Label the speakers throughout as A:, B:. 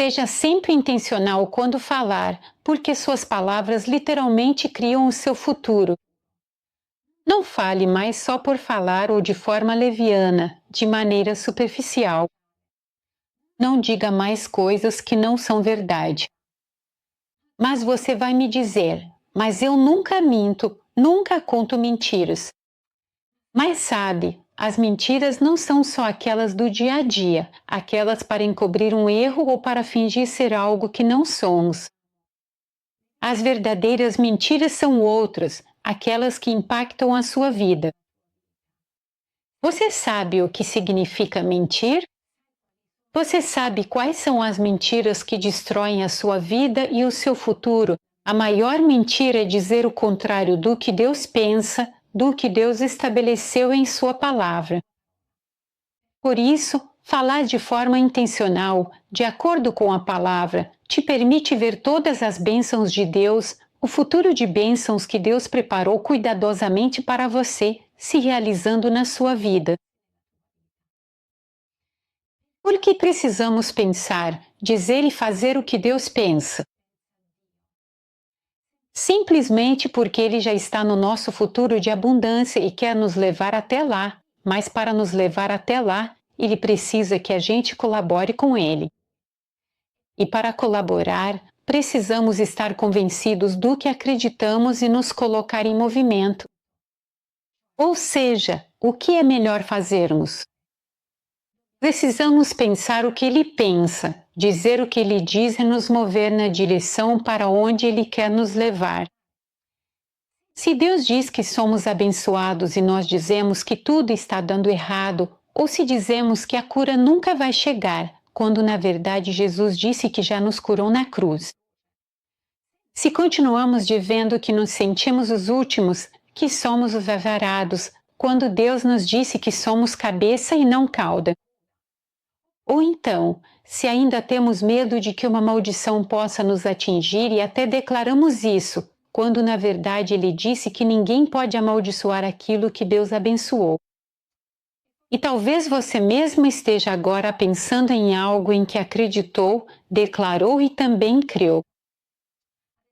A: Seja sempre intencional quando falar, porque suas palavras literalmente criam o seu futuro. Não fale mais só por falar ou de forma leviana, de maneira superficial. Não diga mais coisas que não são verdade. Mas você vai me dizer, mas eu nunca minto, nunca conto mentiras. Mas sabe, as mentiras não são só aquelas do dia a dia, aquelas para encobrir um erro ou para fingir ser algo que não somos. As verdadeiras mentiras são outras, aquelas que impactam a sua vida. Você sabe o que significa mentir? Você sabe quais são as mentiras que destroem a sua vida e o seu futuro? A maior mentira é dizer o contrário do que Deus pensa, do que Deus estabeleceu em sua palavra. Por isso, falar de forma intencional, de acordo com a palavra, te permite ver todas as bênçãos de Deus, o futuro de bênçãos que Deus preparou cuidadosamente para você, se realizando na sua vida. Por que precisamos pensar, dizer e fazer o que Deus pensa? Simplesmente porque Ele já está no nosso futuro de abundância e quer nos levar até lá, mas para nos levar até lá, Ele precisa que a gente colabore com Ele. E para colaborar, precisamos estar convencidos do que acreditamos e nos colocar em movimento. Ou seja, o que é melhor fazermos? Precisamos pensar o que Ele pensa, dizer o que Ele diz e nos mover na direção para onde Ele quer nos levar. Se Deus diz que somos abençoados e nós dizemos que tudo está dando errado, ou se dizemos que a cura nunca vai chegar, quando na verdade Jesus disse que já nos curou na cruz. Se continuamos dizendo que nos sentimos os últimos, que somos os azarados, quando Deus nos disse que somos cabeça e não cauda. Ou então, se ainda temos medo de que uma maldição possa nos atingir e até declaramos isso, quando na verdade Ele disse que ninguém pode amaldiçoar aquilo que Deus abençoou. E talvez você mesmo esteja agora pensando em algo em que acreditou, declarou e também creu.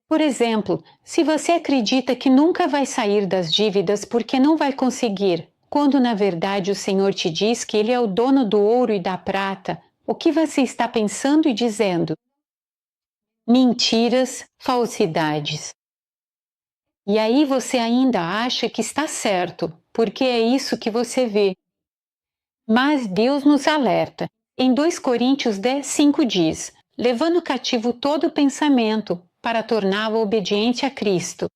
A: Por exemplo, se você acredita que nunca vai sair das dívidas porque não vai conseguir, quando na verdade o Senhor te diz que Ele é o dono do ouro e da prata, o que você está pensando e dizendo? Mentiras, falsidades. E aí você ainda acha que está certo, porque é isso que você vê. Mas Deus nos alerta. Em 2 Coríntios 10:5 diz: levando cativo todo pensamento, para torná-lo obediente a Cristo.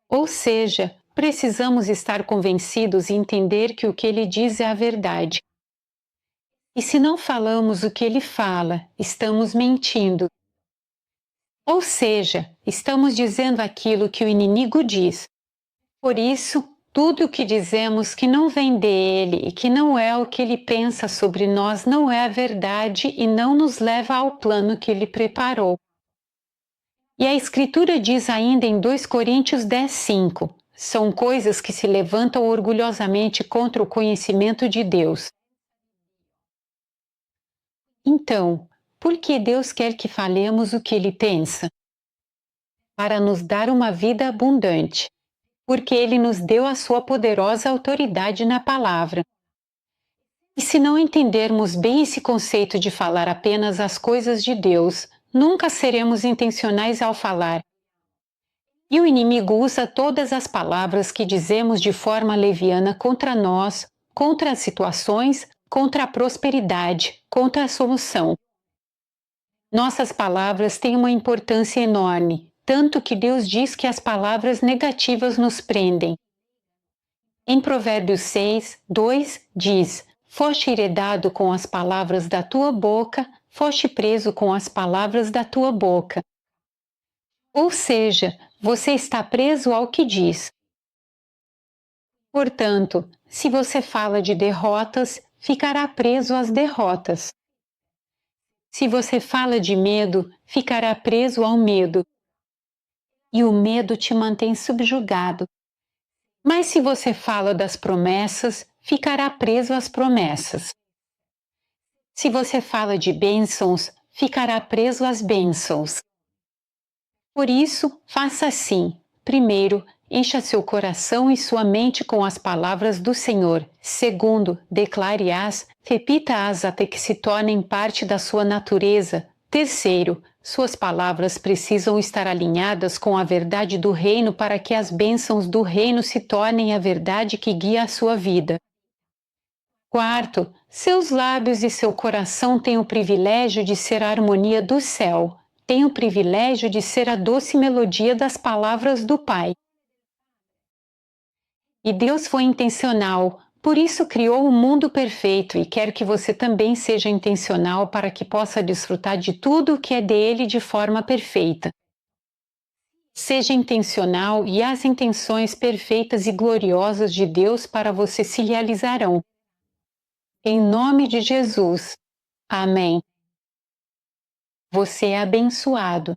A: Ou seja, precisamos estar convencidos e entender que o que Ele diz é a verdade. E se não falamos o que Ele fala, estamos mentindo. Ou seja, estamos dizendo aquilo que o inimigo diz. Por isso, tudo o que dizemos que não vem dele e que não é o que ele pensa sobre nós não é a verdade e não nos leva ao plano que ele preparou. E a Escritura diz ainda em 2 Coríntios 10:5, são coisas que se levantam orgulhosamente contra o conhecimento de Deus. Então, por que Deus quer que falemos o que ele pensa? Para nos dar uma vida abundante. Porque Ele nos deu a sua poderosa autoridade na palavra. E se não entendermos bem esse conceito de falar apenas as coisas de Deus, nunca seremos intencionais ao falar. E o inimigo usa todas as palavras que dizemos de forma leviana contra nós, contra as situações, contra a prosperidade, contra a solução. Nossas palavras têm uma importância enorme, tanto que Deus diz que as palavras negativas nos prendem. Em Provérbios 6:2 diz: foste heredado com as palavras da tua boca, foste preso com as palavras da tua boca. Ou seja, você está preso ao que diz. Portanto, se você fala de derrotas, ficará preso às derrotas. Se você fala de medo, ficará preso ao medo. E o medo te mantém subjugado. Mas se você fala das promessas, ficará preso às promessas. Se você fala de bênçãos, ficará preso às bênçãos. Por isso, faça assim. Primeiro, encha seu coração e sua mente com as palavras do Senhor. Segundo, declare-as, repita-as até que se tornem parte da sua natureza. Terceiro, suas palavras precisam estar alinhadas com a verdade do reino para que as bênçãos do reino se tornem a verdade que guia a sua vida. Quarto, seus lábios e seu coração têm o privilégio de ser a harmonia do céu. Têm o privilégio de ser a doce melodia das palavras do Pai. E Deus foi intencional, por isso criou o mundo perfeito e quer que você também seja intencional para que possa desfrutar de tudo o que é dele de forma perfeita. Seja intencional e as intenções perfeitas e gloriosas de Deus para você se realizarão. Em nome de Jesus. Amém. Você é abençoado.